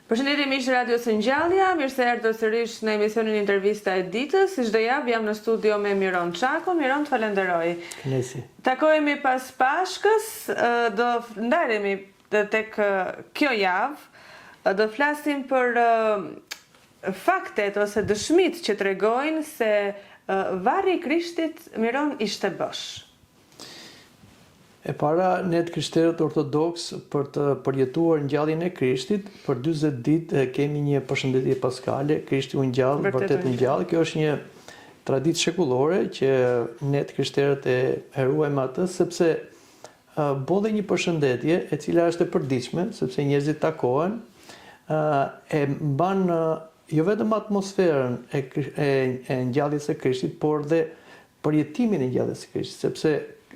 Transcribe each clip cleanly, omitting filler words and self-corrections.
Përshëndetje miq të Radios së Ngjallja, mirë se erdhët sërish në emisionin Intervista e ditës. Si çdo javë jam në studio me Miron Çako. Miron, të falenderoj. Kënaqësi. Takohemi pas Pashkës, do ndaremi tek kjo javë. Do flasim për faktet ose dëshmitë që tregojnë se varri i Krishtit, Miron, ishte bosh. E para, ne të krishterët ortodoks për të përjetuar ngjalljen e Krishtit, për 40 ditë kemi një përshëndetje paskale, Krishti u ngjall, vërtet u ngjall. Kjo është një traditë shekullore që ne të krishterët e heruajmë atë, sepse bodhe një përshëndetje e cila është e përditshme, sepse njerëzit takohen, e mban jo vetëm atmosferën e ngjalljes së Krishtit, por dhe përjetimin e ngjalljes së Krishtit, sepse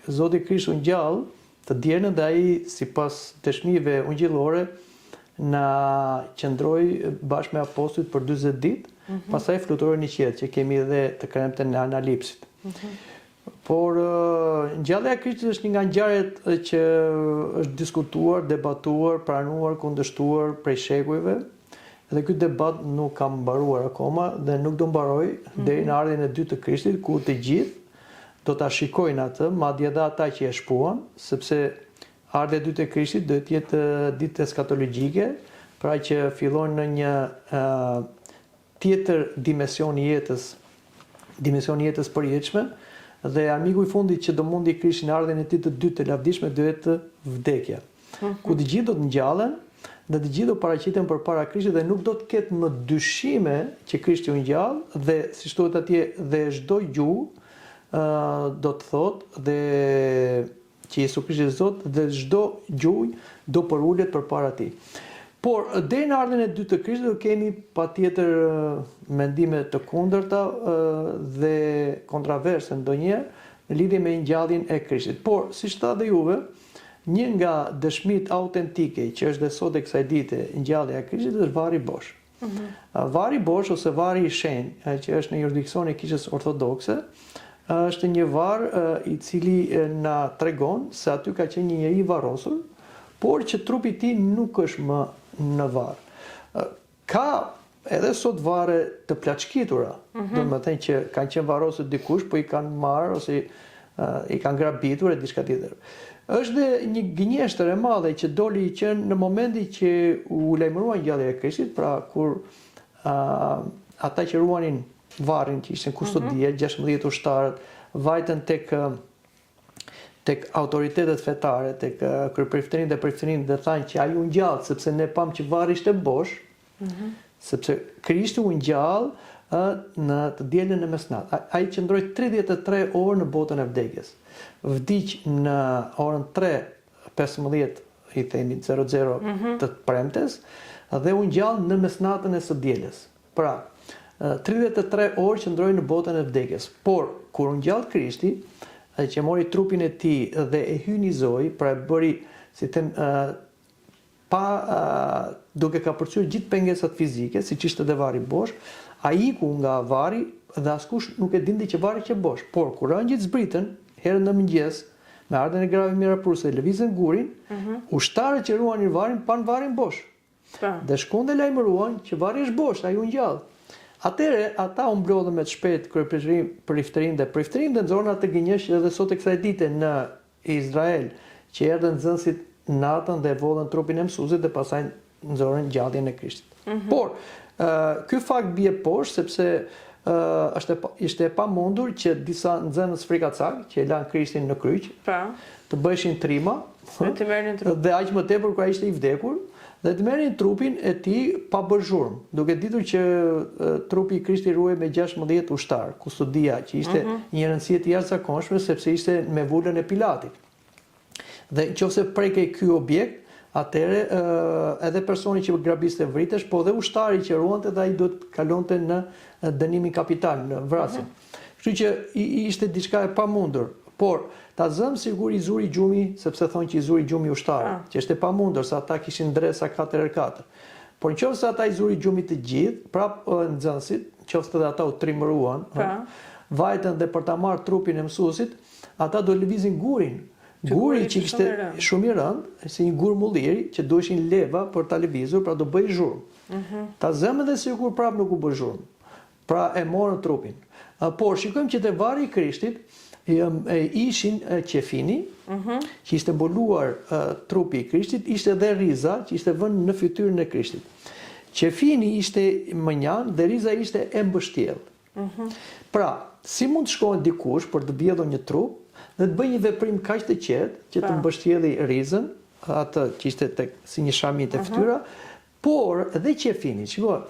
Zoti Krisht u ngjall të dielën dhe ai sipas dëshmive ungjillore na qëndroi bashkë me apostujt për 40 ditë, pastaj fluturoi në qiell, që kemi edhe të kremten në analipsit. Por ngjallja e Krishtit është një nga ngjarjet që është diskutuar, debatuar, pranuar, kundërshtuar prej shekujve. Dhe ky debat nuk ka mbaruar akoma dhe nuk do mbaroj deri në ardhjen e dytë të Krishtit, ku të gjithë do ta shikojnë atë, madje edhe ata që e shpuan, sepse ardhja e dytë e Krishtit do të jetë ditë eskatologjike, pra që fillon në një tjetër dimension jetës përjetshme, dhe armiku i fundit që do mundi Krishtin në ardhjen e tij të dytë të lavdishme do jetë vdekja. Ku të gjithë do të ngjallen dhe të gjithë do paraqiten përpara Krishtit dhe nuk do të ketë më dyshime që Krishti u ngjall dhe siç thuhet atje dhe çdo gjuhë do të thotë dhe që Jesu Krishti është Zot dhe çdo gjuhë do përulet përpara tij. Por deri në ardhjen e dytë të Krishtit do kemi patjetër mendime të kundërta dhe kontroverse ndonjëherë në lidhje me ngjalljen e Krishtit. Por siç tha dhe juve, një nga dëshmitë autentike që është dhe sot e kësaj dite ngjallja e Krishtit është varri bosh. Varri bosh ose varri i shenjtë, që është në jurisdiksion e Kishës Ortodokse, është një varr i cili na tregon se aty ka qenë një njeri i varrosur, por që trupi i tij nuk është më në varr. Ka edhe sot varre të plaçkitura, domethënë që kanë qenë varrosur dikush, po i kanë marrë ose i kanë grabitur e diçka tjetër. Është dhe një gënjeshtër e madhe që doli që në momentin që u lajmërua ngjallja e Krishtit, pra kur ata që ruanin varrin që ishte kustodie, 16 ushtarët, vajtën tek autoritetet fetare, tek kryeprifterinë dhe prifterinë dhe thanë që ai u ngjall sepse ne pam që varri ishte bosh, sepse Krishti u ngjall në të dielën e mesnatë. Ai qëndroi 33 orë në botën e vdekjes. Vdiq në orën 3:15 i themi 00 të premtes dhe u ngjall në mesnatën e së dielës. Pra 33 orë qëndroi në botën e vdekjes. Por kur u ngjall Krishti, që mori trupin e tij dhe e hynizoi, pra e bëri, si them, duke ka përcyer gjithë pengesat fizike, siç ishte edhe varri bosh, ai iku nga varri dhe askush nuk e dinte që varri që bosh. Por kur angjëjt zbritën herën në mëngjes, me ardhen e grave mirapruse, lëvizën gurin, ushtarët që ruanin varrin pan varrin bosh. Dhe shkon dhe lajmëruan që varri është bosh, ai u ngjall. Atëre ata u mblodhën me të shpejt kryeprifterinë dhe prifterinë dhe nxorën atë gënjeshtër edhe sot e kësaj dite në Izrael, që erdhën nxënësit natën dhe vodhën trupin e mësuesit dhe pastaj nxorën ngjalljen e Krishtit. Por ky fakt bie poshtë sepse ishte e pamundur që disa nxënës frikacak që e lanë Krishtin në kryq, të bëheshin trima, dhe aq më tepër kur ai ishte i vdekur, dhe të merrin trupin e tij pa bërë zhurmë, duke ditur që trupi i Krishtit ruhej me 16 ushtar, kustodia, që ishte një rëndësi e jashtëzakonshme sepse ishte me vulën e Pilatit. Dhe nëse prekej ky objekt, atëre edhe personi që grabiste vritesh, po dhe ushtari që ruante dhe ai duhet kalonte në dënimin kapital, në vrasje. Kështu që ishte diçka e pamundur. Por ta zëm sigur i zuri gjumi, sepse thonë që i zuri gjumi ushtarë, që është e pamundur se ata kishin dresa 4x4. Por nëse ata i zuri gjumi të gjithë, prap nxënësit, nëse edhe ata u trimëruan, vajtën dhe për ta marrë trupin e mësuesit, ata do lëvizin gurin Guri që ishte shumë i rënd, si një gur mulliri, që duheshin leva për ta lëvizur, pra do bëj zhurmë. Ta zëmë dhe sikur prap nuk u bë zhurmë. Pra e morën trupin. Por shikojmë që te varri i Krishtit ishin qefini, që ishte mbuluar trupi i Krishtit, ishte dhe riza, që ishte vënë në fytyrën e Krishtit. Qefini ishte mënjan dhe riza ishte e mbështjellë. Pra, si mund të shkojnë dikush për të bjedhur një trup dhe të bëjë një veprim kaq të qetë që të mbështjellë rizën, atë që ishte si një shamin të fytyra, por edhe qefini, shikoj,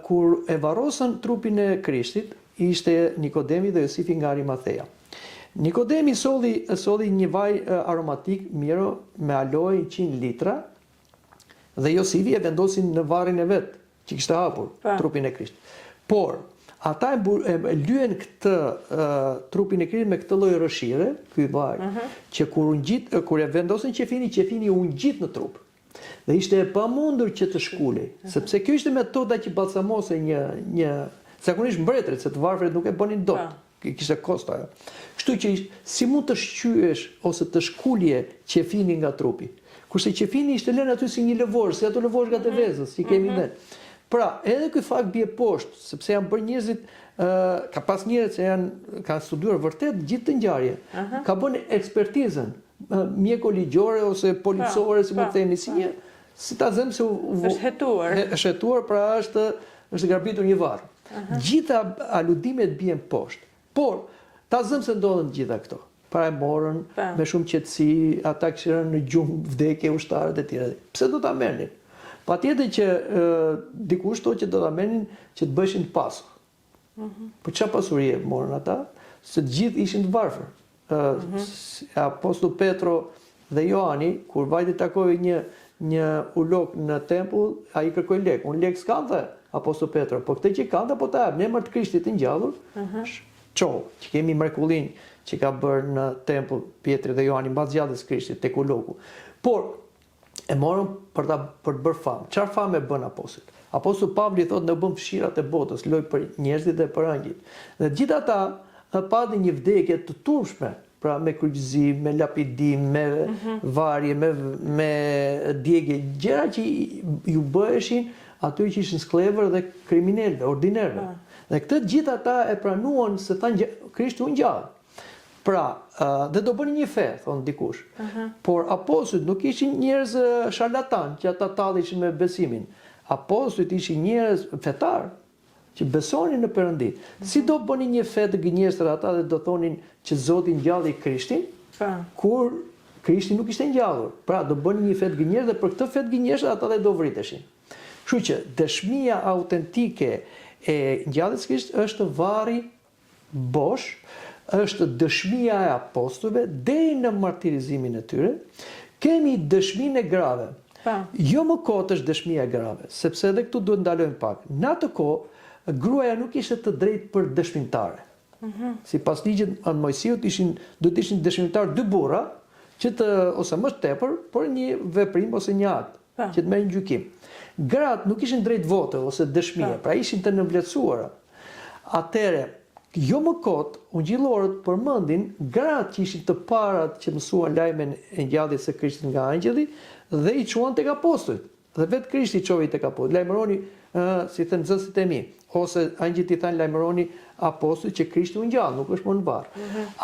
kur e varrosën trupin e Krishtit, ishte Nikodemi dhe Josifi nga Arimathea. Nikodemi solli një vaj aromatik mirë me aloj 100 litra dhe Josifi e vendosin në varrin e vet, që kishte hapur trupin e Krishtit. Por ata e lyen këtë trupin e Krishtit me këtë lloj rëshire, ky vaj, që kur e vendosin qefini u ngjit në trup. Dhe ishte e pamundur që të shkulej, sepse kjo ishte metoda që balsamose një zakonisht mbretërit, se të varfrit nuk e bënin dot. Kishte kosto ajo. Kështu që si mund të shqyesh ose të shkulje qefini nga trupi. Kurse qefini ishte lënë aty si një lëvorë, si ato lëvorë nga të vezës, që kemi ne. Pra, edhe ky fakt bie poshtë, sepse janë bërë njerëzit, ka pas njerëz që kanë studiuar vërtet gjithë të ngjarje. Ka bënë ekspertizën, mjeko-ligjore ose policore, si mund të themi, si ta them se është hetuar, pra është garbitur një varr. Gjitha aludimet bien poshtë. Por, ta zëm se ndodhen gjitha këto. Pra e morën me shumë qetësi, ata kishin në gjumë vdekje ushtarët e tjerë. Pse do ta merrnin? Patjetër që dikush thotë që do ta merrnin që të bëheshin të pasur. Por çfarë pasurie morën ata? Se të gjithë ishin të varfër. Apostulli Petro dhe Johani, kur vajti takoi një ulok në tempull, ai kërkoi lek. Unë lek s'kam, the Apostulli Petro, po këtë që kanë po ta jap në emër të Krishtit të ngjallur. Që kemi mrekullinë që ka bërë në tempull Pietri dhe Johani mbas zgjatjes Krishtit tek uloku. Por e morën për të bërë famë. Çfarë famë e bën apostullit? Apostulli Pavli thotë ne bëm fshirat e botës, loj për njerëzit dhe për angjit. Dhe gjithë ata patën një vdekje të turpshme, pra me kryqëzim, me lapidim, me varje, me djegje, gjëra që ju bëheshin aty që ishin sklever dhe kriminalë, ordinerëve. Dhe këtë gjithë ata e pranuan se thanë Krishti u ngjall. Pra, dhe do bëni një fe, thonë dikush. Por apostujt nuk ishin njerëz sharlatan që ata tallishin me besimin. Apostujt ishin njerëz fetar që besonin në Perëndi. Si do bëni një fe të gënjeshtër ata dhe do thonin që Zoti ngjalli Krishtin, kur Krishti nuk ishte ngjallur. Pra, do bëni një fe të gënjeshtër dhe për këtë fe të gënjeshtër ata dhe do vriteshin. Kështu që dëshmia autentike e ngjalljes Krishtit është varri bosh, është dëshmia e apostujve deri në martirizimin e tyre. Kemi dëshminë e grave. Jo më kot është dëshmia e grave, sepse edhe këtu duhet ndalojmë pak. Në atë kohë gruaja nuk ishte të drejtë për dëshmitare. Sipas ligjit të Mojsiut duhet të ishin dëshmitar dy burra, ose më tepër, por një veprim ose një akt që të merrin gjykim. Gratë nuk ishin drejt vote ose dëshmie, pra ishin të nënvlerësuara. Atëre, jo më kot, ungjillorët përmendin gratë që ishin të parat që mësuan lajmin e ngjalljes së Krishtit nga angjëlli dhe i çuan tek apostujt. Dhe vetë Krishti çoi tek apostujt. Lajmëroni, si thënë nxënësit e mi, ose angjëllit i thanë lajmëroni apostujt që Krishti u ngjall, nuk është më në varr.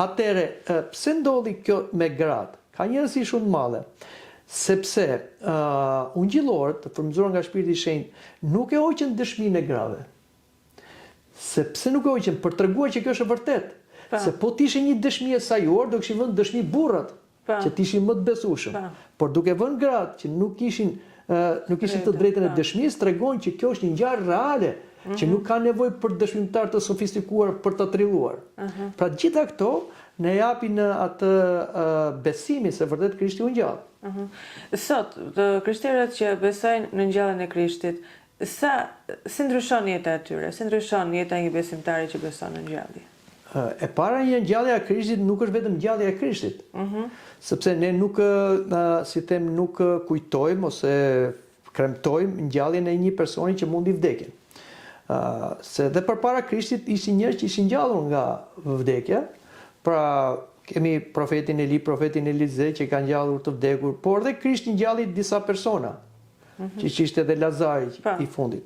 Atëre, pse ndodhi kjo me gratë? Ka një rëndësi shumë të madhe. Sepse ungjillorët, të frymëzuar nga Shpirti i Shenjtë, nuk e hoqën dëshminë e grave. Sepse nuk e hoqën për treguar që kjo është e vërtetë. Se po të ishte një dëshmi e sajuar, do kishin vënë dëshmi burrat, që të ishin më të besueshëm. Por duke vënë gratë që nuk ishin të drejtën e dëshmisë, tregon që kjo është një ngjarje reale, që nuk ka nevojë për dëshmitar të sofistikuar për ta trilluar. Pra gjitha këto ne japin atë besimin se vërtet Krishti u ngjall. Sot, të krishterët që besojnë në ngjalljen e Krishtit, si ndryshon jeta e tyre? Si ndryshon jeta e një besimtari që beson në ngjallje? E para, një ngjallja e Krishtit nuk është vetëm ngjallja e Krishtit. Sepse ne nuk kujtojmë ose kremtojmë ngjalljen e një personi që mundi vdekjen. Se dhe përpara Krishtit ishin njerëz që ishin ngjallur nga vdekja, pra kemi profetin Eli, profetin Elize që kanë ngjallur të vdekur, por dhe Krishti ngjalli disa persona, që ishte edhe Lazari i fundit.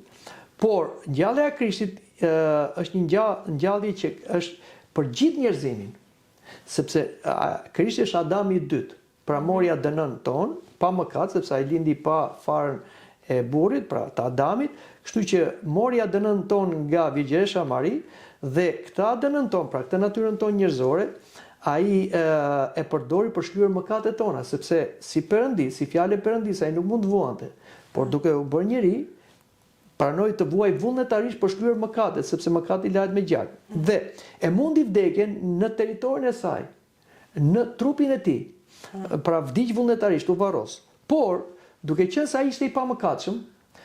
Por ngjallja e Krishtit është një ngjallje që është për gjithë njerëzimin, sepse Krishti është Adami i dytë, pra morja dënën ton, pa mëkat, sepse ai lindi pa farën e burrit, pra të Adamit, kështu që morja dënën ton nga Virgjëresha Mari, dhe këta dënën ton, pra këtë natyrën ton njerëzore, ai e përdori për shlyer mëkatet tona, sepse si Perëndis, si fjalë e Perëndis, ai nuk mund të vuante, por duke u bërë njeri, pranoi të vuaj vullnetarisht për shlyer mëkatet, sepse mëkati lahet me gjak. Dhe e mundi vdekjen në territorin e saj, në trupin e tij. Pra vdiq vullnetarisht, u varros. Por, duke qenë se ai ishte i pamëkatshëm,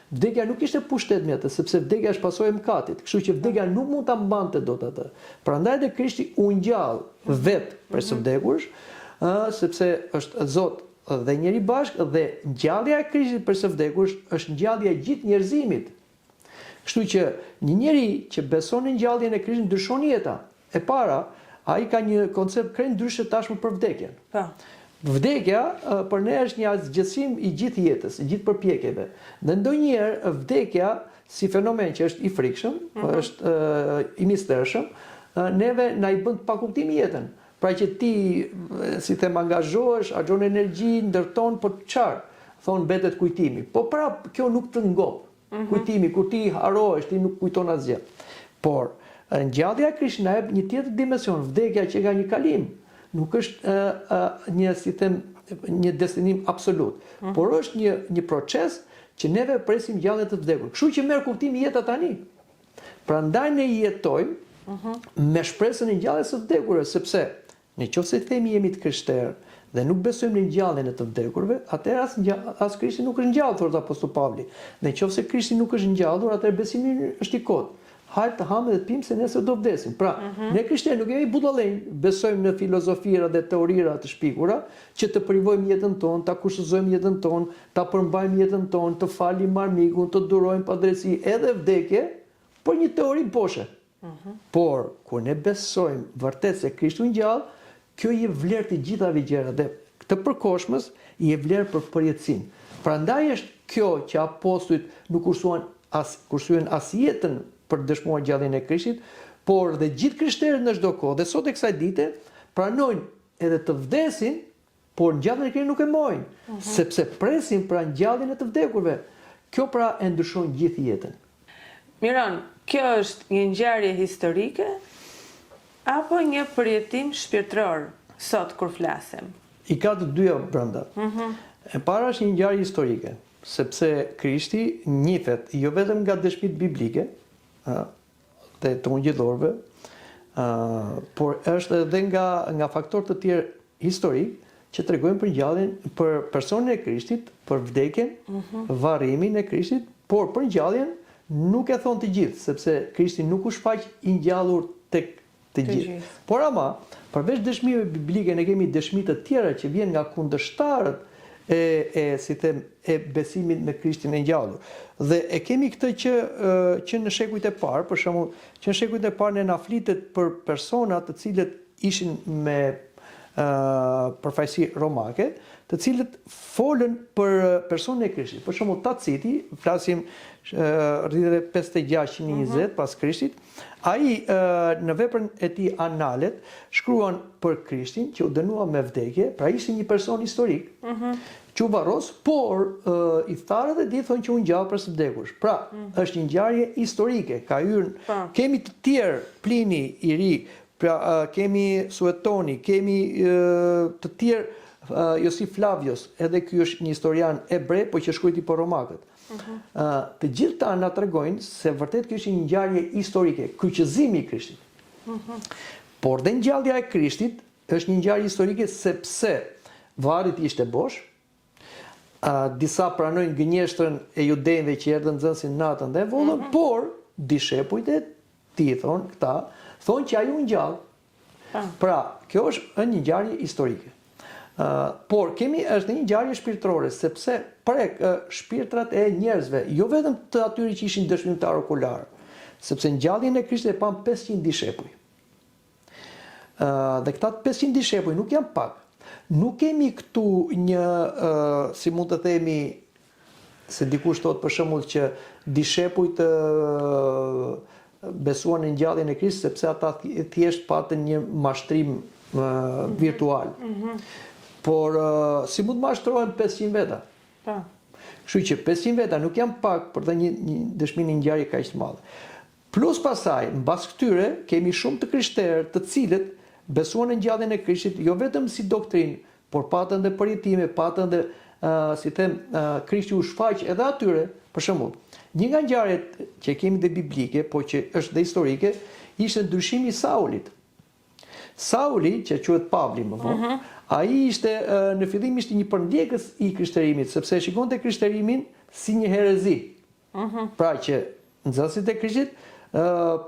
vdekja nuk ishte pushtet me atë, sepse vdekja është pasojë e mëkatit. Kështu që vdekja nuk mund ta mbante dot atë. Prandaj dhe Krishti u ngjall vetë për së vdekursh, sepse është Zot dhe njeri bashkë, dhe ngjallja e Krishtit për së vdekursh është ngjallja e gjithë njerëzimit. Kështu që një njeri që beson në ngjalljen e Krishtit ndryshon jeta. E para, ai ka një koncept krejt ndryshe tashmë për vdekjen. Vdekja për ne është një zgjatësim i gjithë jetës, i gjithë përpjekjeve. Dhe ndonjëherë vdekja si fenomen që është i frikshëm, është i mistershëm, neve na i bën të pakuptim jetën. Pra që ti, si them, angazhohesh, harxhon energji, ndërton, po çfarë? Thon mbetet kujtimi. Po prap kjo nuk të ngop. Kujtimi, kur ti harohesh, ti nuk kujton asgjë. Por ngjallja e Krishtit na jep një tjetër dimension, vdekja që ka një kalim. Nuk është një, si them, një destinim absolut, por është një proces që neve presim ngjallje të vdekur. Kështu që merr kuptim jeta tani. Prandaj ne jetojmë me shpresën e ngjalljes së vdekurve, sepse nëse themi jemi të krishterë dhe nuk besojmë në ngjalljen e të vdekurve, atëherë as Krishti nuk është ngjallur, thotë apostulli Pavli. Nëse Krishti nuk është ngjallur, atëherë besimi është i kotë. Hajtë të hamë dhe të pimë se nese do vdesim. Pra, ne krishterë nuk jemi budallënj, besojmë në filozofira dhe teorira të shpikura, që të privojmë jetën tonë, ta kushtëzojmë jetën tonë, ta përmbajmë jetën tonë, të falim armikun, të durojmë pa drejtësi, edhe vdekje, por një teori boshe. Por, kur ne besojmë vërtet se Krishti u ngjall, kjo i vlerë të gjithave gjëra dhe këtë përkohshmës i vlerë për përjetësinë. Prandaj është kjo që apostujt nuk kursyen as jetën për dëshmuar ngjalljen e Krishtit, por dhe gjithë krishterët në çdo kohë, dhe sot e kësaj dite, pranojnë edhe të vdesin, por ngjalljen e Krishtit nuk e mohojnë, sepse presin pra ngjalljen e të vdekurve. Kjo pra e ndryshon gjithë jetën. Miron, kjo është një ngjarje historike apo një përjetim shpirtëror sot kur flasim? I ka të dyja brenda. E para është një ngjarje historike, sepse Krishti njihet jo vetëm nga dëshmitë biblike, dhe të ungjillorëve, por është edhe nga faktorë të tjerë historik që tregojnë për ngjalljen, për personin e Krishtit, për vdekjen, varrimin e Krishtit, por për ngjalljen nuk e thon të gjithë, sepse Krishti nuk u shfaq i ngjallur tek të gjithë. Por ama, përveç dëshmive biblike, ne kemi dëshmi të tjera që vjen nga kundërshtarët si them, e besimit me Krishtin e ngjallur. Dhe e kemi këtë që në shekujt e parë, për shembull, që në shekujt e parë ne na flitet për persona të cilët ishin me përfaqësi romake, të cilët folën për personin e Krishtit. Për shembull, Taciti, flasim rrjedhë 56-120 pas Krishtit, ai në veprën e tij Analet shkruan për Krishtin që u dënua me vdekje, pra ishte një person historik, që u varros, por i tharët e di thonë që u ngjall për së vdekursh. Pra, është një ngjarje historike, ka hyrë, kemi të tjerë, Plini i ri, pra kemi Suetoni, kemi të tjerë, Josif Flavius, edhe ky është një historian hebre, po që shkruajti për romakët. Të gjithë ta na tregojnë se vërtet kjo është një ngjarje historike, kryqëzimi i Krishtit. Por dhe ngjallja e Krishtit është një ngjarje historike sepse varri ishte bosh, disa pranojnë gënjeshtrën e judejve që erdhën nxënësin natën dhe vollën, por dishepujt e tij thonë që ai u ngjall. Pra, kjo është një ngjarje historike. Por është një ngjarje shpirtërore, sepse prek shpirtrat e njerëzve, jo vetëm të atyre që ishin dëshmitar okular, sepse ngjalljen e Krishtit e pan 500 dishepuj. Dhe këta 500 dishepuj nuk janë pak. Nuk kemi këtu një, si mund të themi, se dikush thot për shembull që dishepujt besuan në ngjalljen e Krishtit sepse ata thjesht patën një mashtrim virtual. Por si mund mashtrohen 500 veta? Kështu që 500 veta nuk janë pak për të një dëshmi një ngjarje kaq të madhe. Plus pasaj, mbas këtyre kemi shumë të krishterë të cilët besuan në ngjalljen e Krishtit jo vetëm si doktrinë, por patën dhe përjetime, patën dhe si them, Krishti u shfaq edhe atyre, për shembull. Një nga ngjarjet që kemi dhe biblike, po që është dhe historike, ishte ndryshimi i Saulit. Sauli, që quhet Pavli më vonë, ai ishte në fillim ishte një përndjekës i krishterimit, sepse shikonte krishterimin si një herezi. Pra që nxënësit e Krishtit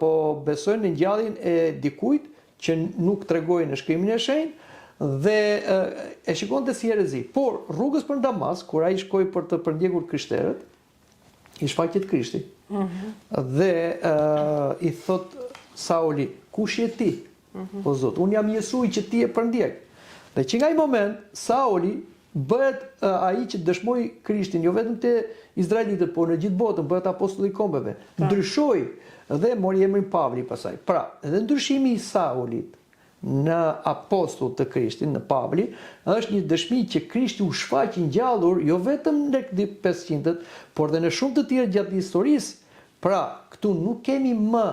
po besojnë në ngjalljen e dikujt që nuk tregojnë në shkrimin e shenjtë dhe e shikonte si herezi. Por rrugës për Damas, kur ai shkoi për të përndjekur krishterët, i shfaqet Krishti. Dhe i thot Sauli, kush je ti? Po Zot, unë jam Jesui që ti e përndjek. Dhe që nga i moment, Sauli bëhet ai që dëshmoi Krishtin, jo vetëm te izraelitët, por në gjithë botën, bëhet apostulli i kombeve. Ndryshoi dhe mori emrin Pavli pasaj. Pra, edhe ndryshimi i Saulit në apostull të Krishtit, në Pavli, është një dëshmi që Krishti u shfaq i ngjallur, jo vetëm në këtë 500-tët, por dhe në shumë të tjerë gjatë historisë. Pra, këtu nuk kemi më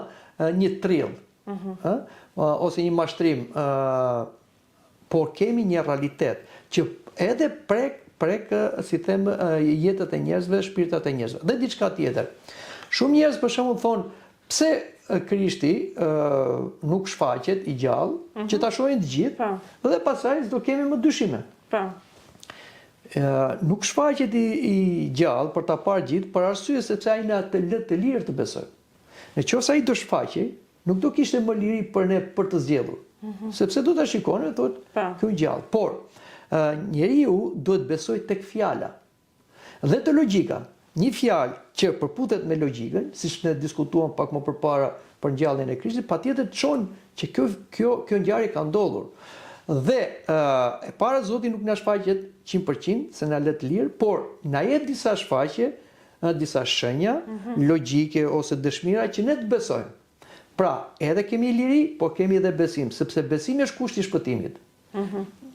një trill, ose një mashtrim, por kemi një realitet që edhe prek si them, jetët e njerëzve, shpirtat e njerëzve. Dhe diçka tjetër. Shumë njerëz për shembull thonë, pse Krishti nuk shfaqet i gjallë, që ta shohin të gjithë, dhe pastaj s'do kemi më dyshime. Nuk shfaqet i gjallë për ta parë gjithë, për arsye sepse ai na të lë të lirë të besojmë. Nëse ai do shfaqej, nuk do kishte më liri për ne për të zgjedhur. Sepse do ta shikonin dhe thotë, kjo gjallë. Por njeriu duhet besoj tek fjala. Dhe të logjika. Një fjalë që përputet me logjikën, siç ne diskutuam pak më përpara për ngjalljen e Krishtit, patjetër çon që kjo ngjarje ka ndodhur. Dhe e para Zoti nuk na shfaqet 100% se na lë të lirë, por na jep disa shfaqje, disa shenja logjike ose dëshmira që ne të besojmë. Pra, edhe kemi liri, por kemi edhe besim, sepse besimi është kushti i shpëtimit.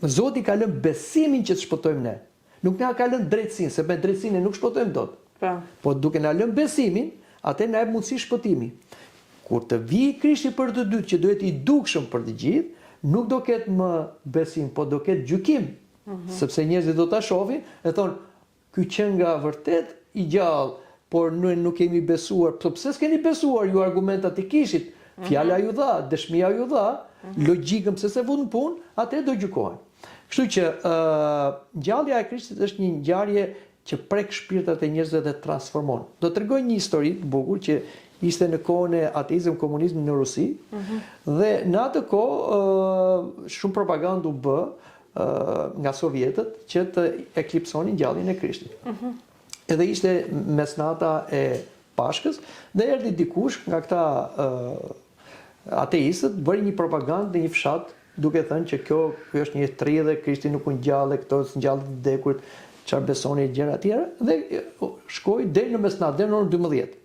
Zoti ka lënë besimin që të shpëtojmë ne. Nuk na ka lënë drejtësinë, sepse me drejtësinë nuk shpëtojmë dot. Po duke na lënë besimin, atë na jep mundësi shpëtimi. Kur të vijë Krishti për të dytë, që duhet i dukshëm për të gjithë, nuk do ketë më besim, po do ketë gjykim. Sepse njerëzit do ta shohin e thonë, ky që nga vërtet i gjallë, por ne nuk kemi besuar. Pse s'keni besuar ju argumentat i kishit? Fjala ju dha, dëshmia ju dha, logjikën pse se vun punë, atë do gjykohen. Kështu që ngjallja e Krishtit është një ngjarje që prek shpirtat e njerëzve dhe transformon. Do t'rregoj një histori të bukur që ishte në kohën e ateizëm komunizmit në Rusi, dhe në atë kohë shumë propagandë u bë nga sovjetët që të eklipsonin ngjalljen e Krishtit. Edhe ishte mesnata e Pashkës dhe erdhi dikush nga këta ateistët, bëri një propagandë në një fshat duke thënë që kjo është një tridhe, Krishti nuk u ngjalli, këto ngjallën të vdekurit, çfarë besoni gjëra të tjera, dhe shkoi deri në mesnatë, deri në orën 12.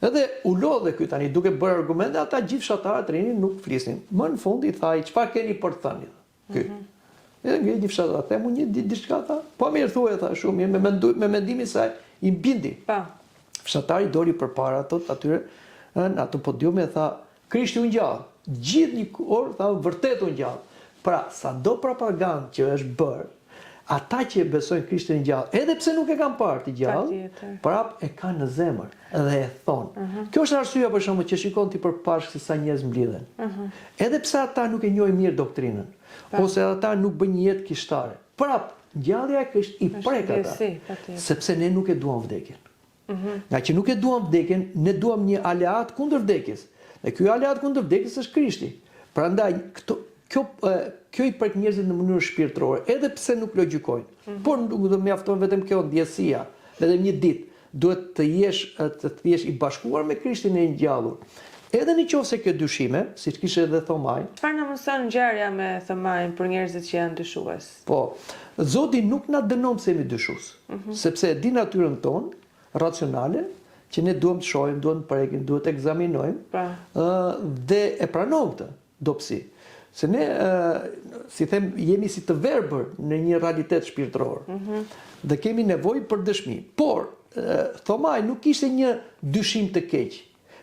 Edhe u lodhe ky tani duke bërë argumente, ata gjithë fshatarët rinin nuk flisnin. Më në fund i tha, çfarë keni për të thënë? Ky. Edhe ngrej një fshatar, themu një diçka tha. Po mirë thuaj tha shumë, me mendimin se i bindi. Fshatari doli përpara atyre në atë podium e tha, Krishti u ngjall. Gjithë një orë tha vërtet u ngjall. Pra, sado propagandë që është bërë, ata që besojnë Krishtin ngjall, edhe pse nuk e kanë parë të gjallë, prap e kanë në zemër dhe e thonë. Kjo është arsyeja për shembull që shikon ti përpashk se sa njerëz mblidhen. Edhe pse ata nuk e njohin mirë doktrinën, ose ata nuk bëjnë një jetë kishtare. Prap, ngjallja e Krishtit i prek ata, sepse ne nuk e duam vdekjen. Nga që nuk e duam vdekjen, ne duam një aleat kundër vdekjes. Dhe ky aleat kundër vdekjes është Krishti. Prandaj kjo i prek njerëzit në mënyrë shpirtërore, edhe pse nuk logjikojnë. Por nuk do mjafton vetëm kjo ndjesia, vetëm një ditë duhet të jesh i bashkuar me Krishtin e ngjallur. Edhe në qoftë se kjo dyshime, siç kishte edhe Thomai, Çfarë na mëson ngjarja me Thomain për njerëzit që janë dyshues? po, Zoti nuk na dënon pse jemi dyshues, sepse e di natyrën tonë racionale që ne duhem të shohim, duhem të prekim, duhet të ekzaminojmë, dhe e pranojmë këtë dobësi. Se ne, si them, jemi si të verbër në një realitet shpirtëror. Dhe kemi nevojë për dëshmi. Por Thomai nuk ishte një dyshim të keq.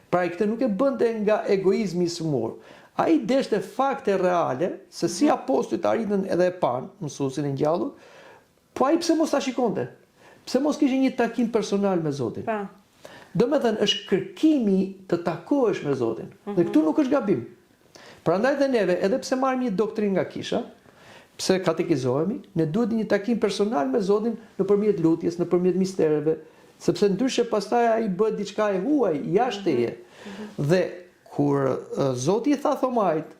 Pra këtë nuk e bënte nga egoizmi i smur. Ai deshte fakte reale se si apostujt arritën edhe e pan mësuesin e ngjallur, po ai pse mos ta shikonte? Pse mos kishte një takim personal me Zotin? Domethënë është kërkimi të takohesh me Zotin. Dhe këtu nuk është gabim. Prandaj dhe neve, edhe pse marrim një doktrinë nga kisha, pse katekizohemi, ne duhet një takim personal me Zotin nëpërmjet lutjes, nëpërmjet mistereve, sepse ndryshe pastaj ai bëhet diçka e huaj, jashtë teje. Dhe kur Zoti i tha Thomait,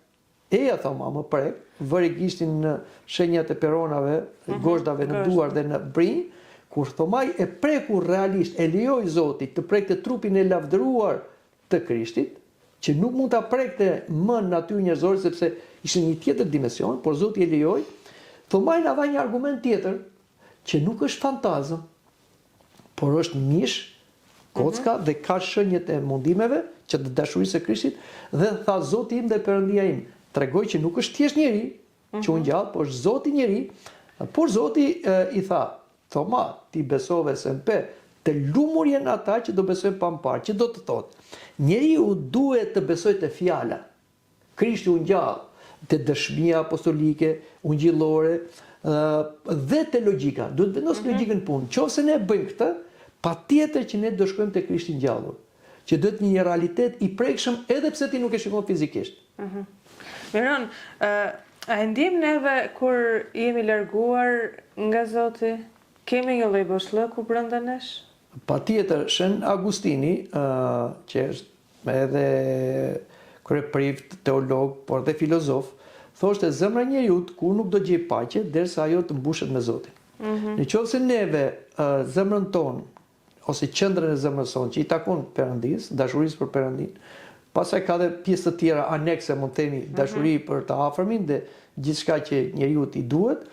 eja Thoma më prek, vëri gishtin në shenjat e peronave, goshdave në duar dhe në brinj, kur Thomai e prekur realisht, e lejoi Zotit të prekte trupin e lavdëruar të Krishtit, që nuk mund ta prekte më në natyrë njerëzore sepse ishte një tjetër dimension, por Zoti e lejoi, Thomai na dha një argument tjetër që nuk është fantazëm, por është mish, kocka dhe ka shenjat e mundimeve që të dashurisë së Krishtit dhe tha Zoti im dhe Perëndia im, tregoi që nuk është thjesht njeri që u ngjall, por është Zoti njeri, por Zoti i tha, Thoma, ti besove se mpe, të lumur janë ata që do besojnë pa mparë, që do të thotë, njeriu duhet të besojë te fjala. Krishti u ngjall, te dëshmia apostolike, ungjillore, dhe te logjika. Duhet vendos logjikën punë. Nëse ne bëjmë këtë, patjetër që ne do shkojmë te Krishti i ngjallur, që duhet një realitet i prekshëm edhe pse ti nuk e shikon fizikisht. Miron, a e ndjejmë neve kur jemi larguar nga Zoti? Kemi një lloj boshllëku brenda nesh? Patjetër, Shën Agustini, që është edhe kryeprift, teolog, por dhe filozof, thoshte zemra e njeriu kur nuk do gjej paqe derisa ajo të mbushet me Zotin. Nëse neve zemrën tonë ose qendrën e zemrës sonë që i takon Perëndis, dashurisë për Perëndin, pastaj ka dhe pjesë të tjera anekse, mund të themi, dashuri për të afërmin dhe gjithçka që njeriu i duhet,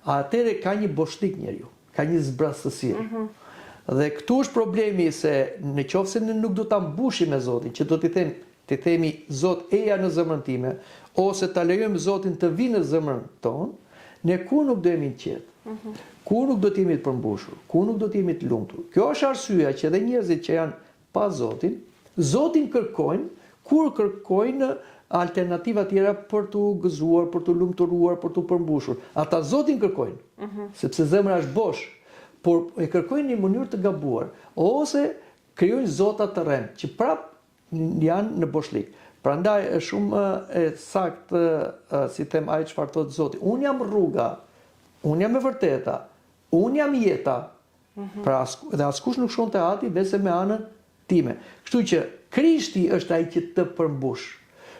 atëherë ka një boshlik njeriu, ka një zbrastësi. Dhe këtu është problemi se nëse ne nuk do ta mbushim me Zotin, që do t'i themi Zot eja në zemrën time, ose ta lejojmë Zotin të vinë në zemrën tonë, ne kur nuk do jemi të qetë. Kur nuk do të jemi të përmbushur, kur nuk do të jemi të lumtur. Kjo është arsyeja që edhe njerëzit që janë pa Zotin, Zotin kërkojnë kur kërkojnë alternativa tjera për t'u gëzuar, për t'u lumturuar, për t'u përmbushur. Ata Zotin kërkojnë, sepse zemra është bosh, por e kërkojnë në mënyrë të gabuar, ose krijojnë zota të rrem, që prap janë në boshlik. Prandaj është shumë e saktë, si them ai çfarë thotë Zoti. Unë jam rruga, unë jam e vërteta, unë jam jeta. Pra dhe askush nuk shkon te Ati vetëm me anën time. Kështu që Krishti është ai që të përmbush,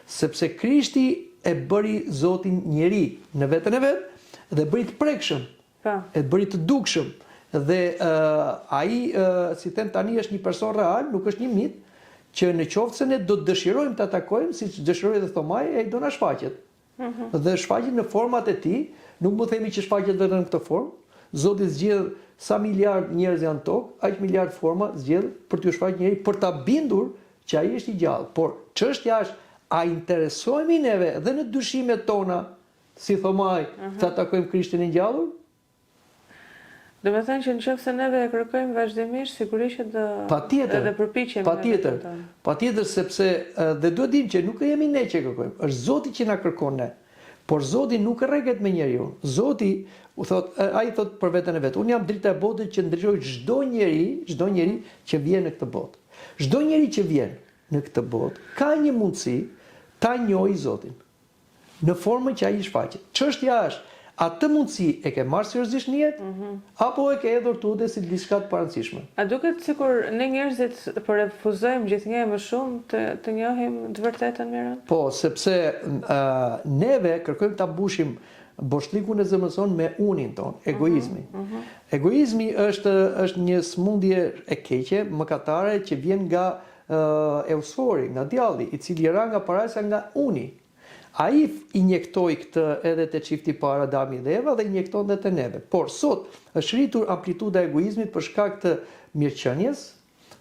sepse Krishti e bëri Zotin njeri në veten e vet dhe bëri të prekshëm, e bëri të dukshëm. Dhe ai, si them tani, është një person real, nuk është një mit, që në qoftë se ne do të dëshirojmë të atakojmë, siç dëshiroi dhe Thomai, ai do na shfaqet. Dhe shfaqet në format e tij, nuk mund të themi që shfaqet vetëm në këtë formë. Zoti zgjedh sa miliard njerëz janë tokë, aq miliard forma zgjedh për t'u shfaqur njëri, për ta bindur që ai është i gjallë. Por çështja është, a interesohemi neve dhe në dyshimet tona, si Thomai, të atakojmë Krishtin e ngjallur? Do të thënë që nëse neve e kërkojmë vazhdimisht, sigurisht që do edhe përpiqemi. Patjetër, sepse dhe duhet dim që nuk jemi ne që kërkojmë, është Zoti që na kërkon ne. Por Zoti nuk rreget me njeriu. Zoti ai thot për veten e vet, unë jam drita e botës që ndriçoj çdo njeri që vjen në këtë botë. Çdo njeri që vjen në këtë botë ka një mundësi ta njohë Zotin në formën që ai shfaqet. Çështja është, a të mundësi e ke marrë seriozisht në jetë, apo e ke hedhur tude si diçka të parancishme? A duket sikur ne njerëzit po refuzojmë gjithnjë më shumë të njohim të vërtetën Miron? Po, sepse neve kërkojmë ta mbushim boshlikun e zemrës sonë me unin ton, egoizmi. Egoizmi është një smundje e keqe, mëkatare, që vjen nga Eusori, nga djalli, i cili ra nga parajsa nga uni. Ai injektoi këtë edhe te çifti para Adami dhe Eva dhe injekton edhe te neve. Por sot është rritur amplituda e egoizmit për shkak të mirëqenies,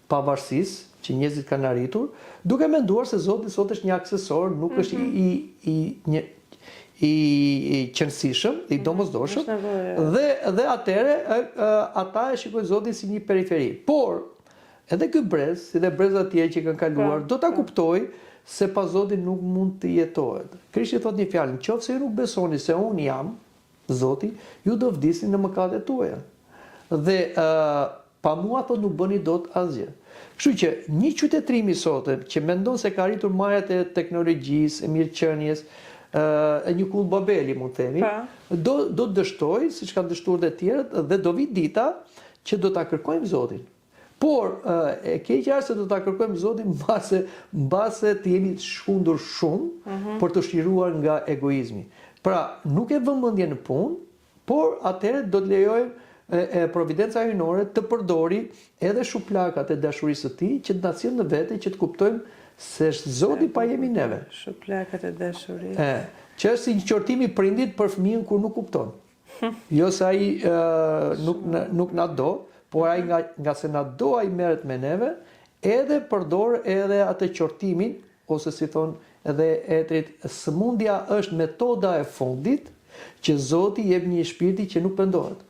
pavarësisë që njerëzit kanë arritur, duke menduar se Zoti sot është një aksesor, nuk është i qëndësishëm, i domosdoshëm, dhe atëre ata e shikojnë Zotin si një periferi. Por edhe ky brez, si dhe brezat tjerë që kanë kaluar, do ta kuptoj se pa Zotin nuk mund të jetohet. Krishti thot një fjalë, nëse ju nuk besoni se unë jam Zoti, ju do vdisni në mëkatet tuaja. Dhe pa mua thot nuk bëni dot asgjë. Kështu që një qytetërim i sotëm që mendon se ka arritur majat e teknologjisë, e mirëqenies, e një kull Babeli, mund të themi, do të dështoj, siç kanë dështuar dhe tjerët, dhe do vi dita që do ta kërkojmë Zotin. Por e keqja është se do ta kërkojmë Zotin mbase të jemi të shkundur shumë për të shliruar nga egoizmi. Pra, nuk e vëmë mendje në punë, por atëherë do të lejojmë providenca hyjnore të përdori edhe shuplakat e dashurisë së tij që të na sjellë në vete që të kuptojmë se është Zoti pa jemi neve. Shuplakat e dashurisë. Që është si një qortim i prindit për fëmijën kur nuk kupton. Jo se ai nuk na do, por ai nga se na do ai merret me neve, edhe përdor edhe atë qortimin, ose si thon edhe etrit, sëmundja është metoda e fundit që Zoti jep një shpirti që nuk pendohet.